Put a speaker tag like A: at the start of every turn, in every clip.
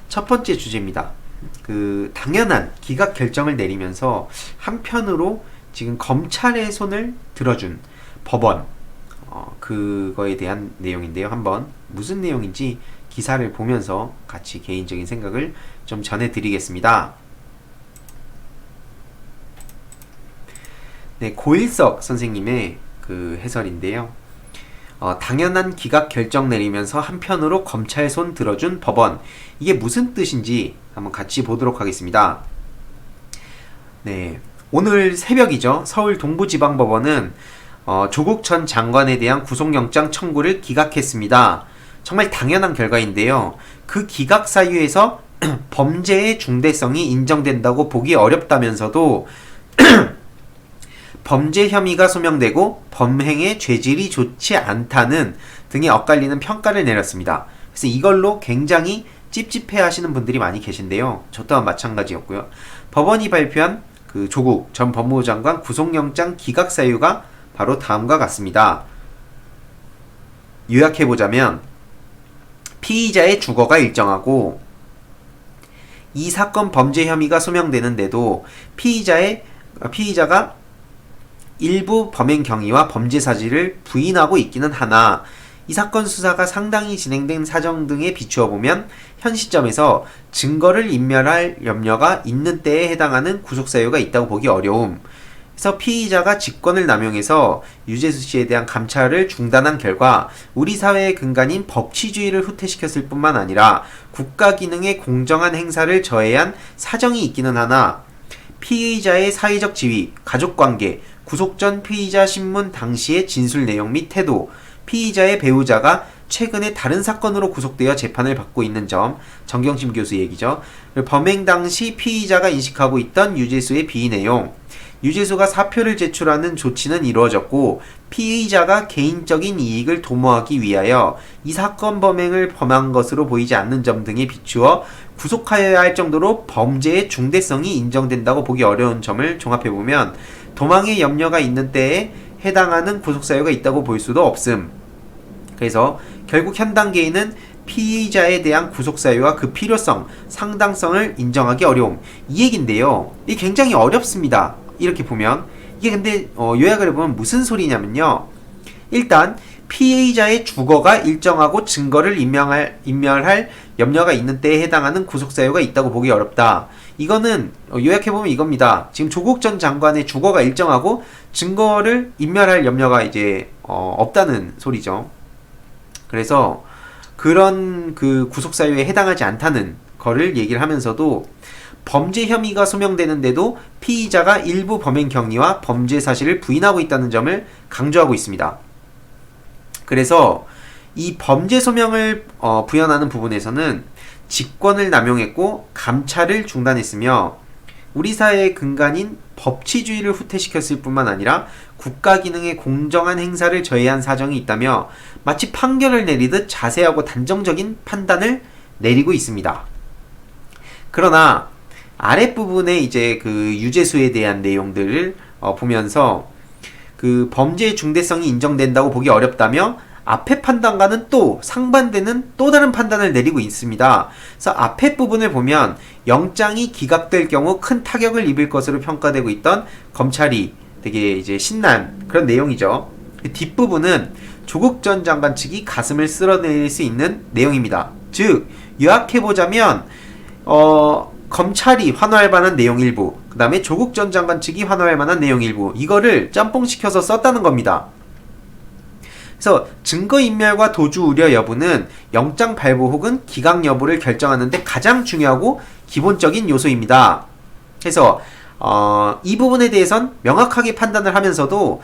A: 첫 번째 주제입니다. 당연한 기각 결정을 내리면서 한편으로 지금 검찰의 손을 들어준 법원, 그거에 대한 내용인데요. 한번 무슨 내용인지 기사를 보면서 같이 개인적인 생각을 좀 전해드리겠습니다. 네, 고일석 선생님의 그 해설인데요. 당연한 기각 결정 내리면서 한편으로 검찰 손 들어준 법원. 이게 무슨 뜻인지 한번 같이 보도록 하겠습니다. 네, 오늘 새벽이죠. 서울 동부지방법원은 조국 전 장관에 대한 구속영장 청구를 기각했습니다. 정말 당연한 결과인데요. 그 기각 사유에서 범죄의 중대성이 인정된다고 보기 어렵다면서도 범죄 혐의가 소명되고 범행의 죄질이 좋지 않다는 등의 엇갈리는 평가를 내렸습니다. 그래서 이걸로 굉장히 찝찝해 하시는 분들이 많이 계신데요. 저 또한 마찬가지였고요. 법원이 발표한 그 조국 전 법무부 장관 구속영장 기각 사유가 바로 다음과 같습니다. 요약해보자면 피의자의 주거가 일정하고 이 사건 범죄 혐의가 소명되는데도 피의자가 일부 범행 경위와 범죄 사실을 부인하고 있기는 하나 이 사건 수사가 상당히 진행된 사정 등에 비추어 보면 현 시점에서 증거를 인멸할 염려가 있는 때에 해당하는 구속사유가 있다고 보기 어려움. 그래서 피의자가 직권을 남용해서 유재수 씨에 대한 감찰을 중단한 결과 우리 사회의 근간인 법치주의를 후퇴시켰을 뿐만 아니라 국가 기능의 공정한 행사를 저해한 사정이 있기는 하나 피의자의 사회적 지위, 가족관계, 구속 전 피의자 신문 당시의 진술 내용 및 태도, 피의자의 배우자가 최근에 다른 사건으로 구속되어 재판을 받고 있는 점, 정경심 교수 얘기죠. 범행 당시 피의자가 인식하고 있던 유재수의 비위 내용, 유재수가 사표를 제출하는 조치는 이루어졌고 피의자가 개인적인 이익을 도모하기 위하여 이 사건 범행을 범한 것으로 보이지 않는 점 등에 비추어 구속하여야 할 정도로 범죄의 중대성이 인정된다고 보기 어려운 점을 종합해보면 도망의 염려가 있는 때에 해당하는 구속사유가 있다고 볼 수도 없음. 그래서 결국 현 단계에는 피의자에 대한 구속사유와 그 필요성, 상당성을 인정하기 어려움. 이 얘긴데요. 이게 굉장히 어렵습니다. 이렇게 보면. 이게 근데 요약을 해보면 무슨 소리냐면요. 일단 피의자의 주거가 일정하고 증거를 인멸할 염려가 있는 때에 해당하는 구속사유가 있다고 보기 어렵다. 이거는 요약해보면 이겁니다. 지금 조국 전 장관의 주거가 일정하고 증거를 인멸할 염려가 이제 없다는 소리죠. 그래서 그런 그 구속사유에 해당하지 않다는 거를 얘기를 하면서도 범죄 혐의가 소명되는데도 피의자가 일부 범행 경위와 범죄 사실을 부인하고 있다는 점을 강조하고 있습니다. 그래서 이 범죄 소명을 부연하는 부분에서는 직권을 남용했고 감찰을 중단했으며 우리 사회의 근간인 법치주의를 후퇴시켰을 뿐만 아니라 국가 기능의 공정한 행사를 저해한 사정이 있다며 마치 판결을 내리듯 자세하고 단정적인 판단을 내리고 있습니다. 그러나 아랫부분에 이제 그 유재수에 대한 내용들을 보면서 그 범죄의 중대성이 인정된다고 보기 어렵다며 앞의 판단과는 또 상반되는 또 다른 판단을 내리고 있습니다. 그래서 앞에 부분을 보면 영장이 기각될 경우 큰 타격을 입을 것으로 평가되고 있던 검찰이 되게 이제 신난 그런 내용이죠. 뒷부분은 조국 전 장관 측이 가슴을 쓸어낼 수 있는 내용입니다. 즉 요약해보자면 검찰이 환호할 만한 내용 일부, 그 다음에 조국 전 장관 측이 환호할 만한 내용 일부, 이거를 짬뽕시켜서 썼다는 겁니다. 그래서 증거인멸과 도주 우려 여부는 영장 발부 혹은 기각 여부를 결정하는데 가장 중요하고 기본적인 요소입니다. 그래서 이 부분에 대해선 명확하게 판단을 하면서도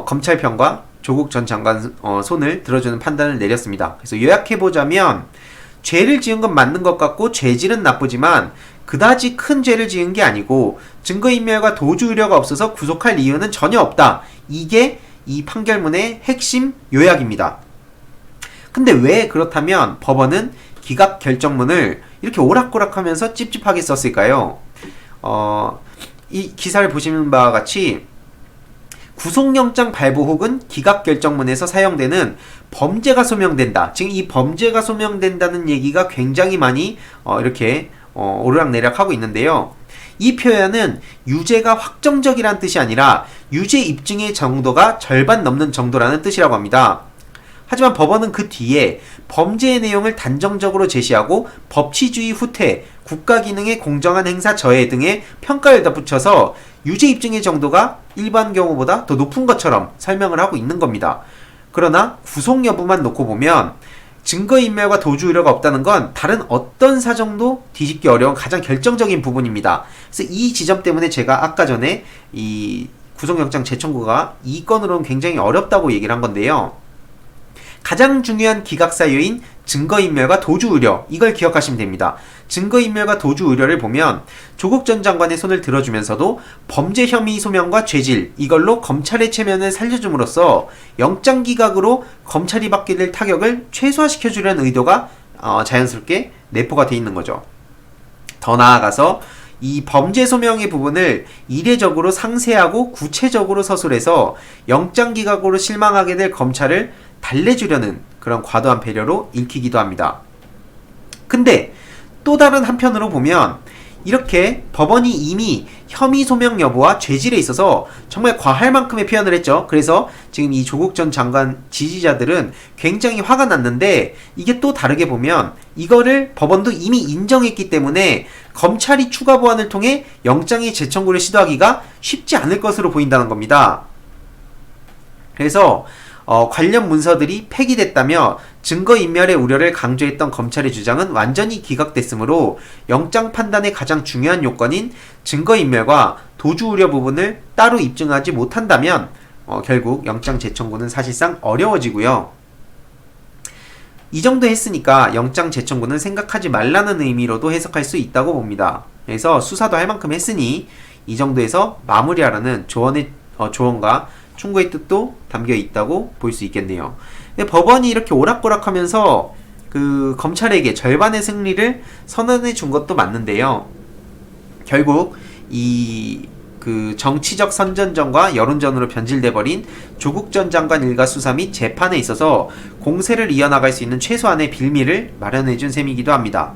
A: 검찰 편과 조국 전 장관 손을 들어주는 판단을 내렸습니다. 그래서 요약해보자면 죄를 지은 건 맞는 것 같고 죄질은 나쁘지만 그다지 큰 죄를 지은 게 아니고 증거인멸과 도주 우려가 없어서 구속할 이유는 전혀 없다. 이게 이 판결문의 핵심 요약입니다. 근데 왜 그렇다면 법원은 기각 결정문을 이렇게 오락가락하면서 찝찝하게 썼을까요? 이 기사를 보시는 바와 같이 구속영장 발부 혹은 기각결정문에서 사용되는 범죄가 소명된다. 지금 이 범죄가 소명된다는 얘기가 굉장히 많이 이렇게 오르락내리락 하고 있는데요. 이 표현은 유죄가 확정적이란 뜻이 아니라 유죄 입증의 정도가 절반 넘는 정도라는 뜻이라고 합니다. 하지만 법원은 그 뒤에 범죄의 내용을 단정적으로 제시하고 법치주의 후퇴, 국가기능의 공정한 행사 저해 등의 평가를 덧붙여서 유죄 입증의 정도가 일반 경우보다 더 높은 것처럼 설명을 하고 있는 겁니다. 그러나 구속 여부만 놓고 보면 증거인멸과 도주우려가 없다는 건 다른 어떤 사정도 뒤집기 어려운 가장 결정적인 부분입니다. 그래서 이 지점 때문에 제가 아까 전에 이 구속영장 재청구가 이 건으로는 굉장히 어렵다고 얘기를 한 건데요. 가장 중요한 기각 사유인 증거인멸과 도주우려, 이걸 기억하시면 됩니다. 증거인멸과 도주우려를 보면 조국 전 장관의 손을 들어주면서도 범죄 혐의 소명과 죄질, 이걸로 검찰의 체면을 살려줌으로써 영장기각으로 검찰이 받게 될 타격을 최소화시켜주려는 의도가 자연스럽게 내포가 돼 있는 거죠. 더 나아가서 이 범죄 소명의 부분을 이례적으로 상세하고 구체적으로 서술해서 영장기각으로 실망하게 될 검찰을 달래주려는 그런 과도한 배려로 읽히기도 합니다. 근데 또 다른 한편으로 보면 이렇게 법원이 이미 혐의 소명 여부와 죄질에 있어서 정말 과할 만큼의 표현을 했죠. 그래서 지금 이 조국 전 장관 지지자들은 굉장히 화가 났는데, 이게 또 다르게 보면 이거를 법원도 이미 인정했기 때문에 검찰이 추가 보완을 통해 영장의 재청구를 시도하기가 쉽지 않을 것으로 보인다는 겁니다. 그래서 관련 문서들이 폐기됐다며 증거인멸의 우려를 강조했던 검찰의 주장은 완전히 기각됐으므로 영장 판단의 가장 중요한 요건인 증거인멸과 도주우려 부분을 따로 입증하지 못한다면 결국 영장 재청구는 사실상 어려워지고요. 이 정도 했으니까 영장 재청구는 생각하지 말라는 의미로도 해석할 수 있다고 봅니다. 그래서 수사도 할 만큼 했으니 이 정도에서 마무리하라는 조언과 충고의 뜻도 담겨 있다고 볼 수 있겠네요. 근데 법원이 이렇게 오락가락하면서 그 검찰에게 절반의 승리를 선언해 준 것도 맞는데요. 결국 이 그 정치적 선전전과 여론전으로 변질돼 버린 조국 전 장관 일가 수사 및 재판에 있어서 공세를 이어나갈 수 있는 최소한의 빌미를 마련해 준 셈이기도 합니다.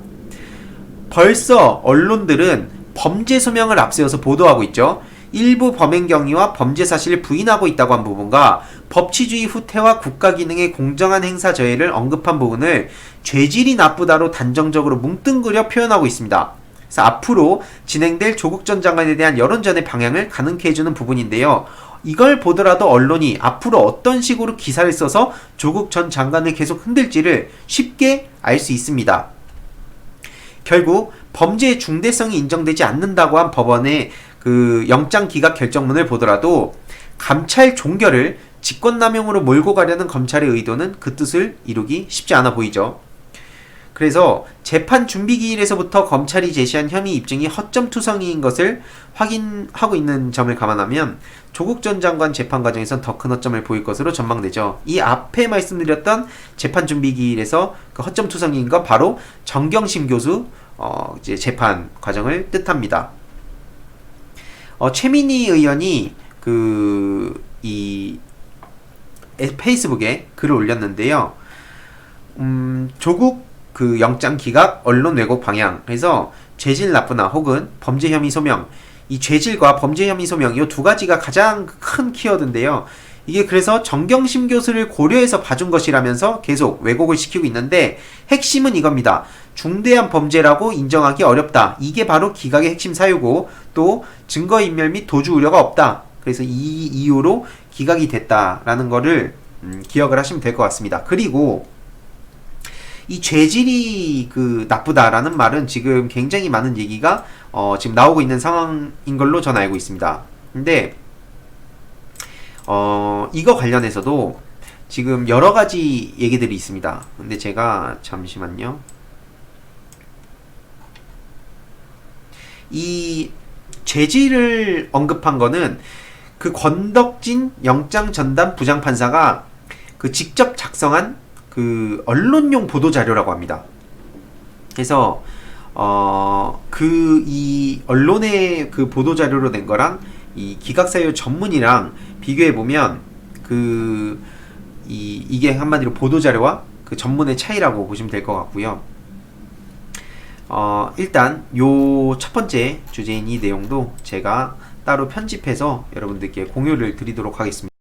A: 벌써 언론들은 범죄 소명을 앞세워서 보도하고 있죠. 일부 범행 경위와 범죄 사실을 부인하고 있다고 한 부분과 법치주의 후퇴와 국가기능의 공정한 행사 저해를 언급한 부분을 죄질이 나쁘다로 단정적으로 뭉뚱그려 표현하고 있습니다. 그래서 앞으로 진행될 조국 전 장관에 대한 여론전의 방향을 가능케 해주는 부분인데요. 이걸 보더라도 언론이 앞으로 어떤 식으로 기사를 써서 조국 전 장관을 계속 흔들지를 쉽게 알 수 있습니다. 결국 범죄의 중대성이 인정되지 않는다고 한 법원의 그 영장 기각 결정문을 보더라도 감찰 종결을 직권남용으로 몰고 가려는 검찰의 의도는 그 뜻을 이루기 쉽지 않아 보이죠. 그래서 재판 준비 기일에서부터 검찰이 제시한 혐의 입증이 허점투성이인 것을 확인하고 있는 점을 감안하면 조국 전 장관 재판 과정에선 더 큰 허점을 보일 것으로 전망되죠. 이 앞에 말씀드렸던 재판 준비 기일에서 그 허점투성이인 건 바로 정경심 교수 이제 재판 과정을 뜻합니다. 최민희 의원이 이 페이스북에 글을 올렸는데요. 조국 그 영장 기각 언론 왜곡 방향, 그래서 죄질 나쁘나 혹은 범죄 혐의 소명, 이 죄질과 범죄 혐의 소명 이 두 가지가 가장 큰 키워드인데요. 이게 그래서 정경심 교수를 고려해서 봐준 것이라면서 계속 왜곡을 시키고 있는데, 핵심은 이겁니다. 중대한 범죄라고 인정하기 어렵다. 이게 바로 기각의 핵심 사유고, 또 증거인멸 및 도주 우려가 없다. 그래서 이 이유로 기각이 됐다라는 거를 기억을 하시면 될 것 같습니다. 그리고 이 죄질이 나쁘다라는 말은 지금 굉장히 많은 얘기가 지금 나오고 있는 상황인 걸로 저는 알고 있습니다. 근데 이거 관련해서도 지금 여러 가지 얘기들이 있습니다. 근데 제가 잠시만요. 이 죄질을 언급한 거는 그 권덕진 영장 전담 부장판사가 그 직접 작성한 그 언론용 보도자료라고 합니다. 그래서 이 언론의 그 보도자료로 낸 거랑 이 기각사유 전문이랑 비교해 보면 이게 한마디로 보도자료와 그 전문의 차이라고 보시면 될 것 같고요. 일단 요 첫 번째 주제인 이 내용도 제가 따로 편집해서 여러분들께 공유를 드리도록 하겠습니다.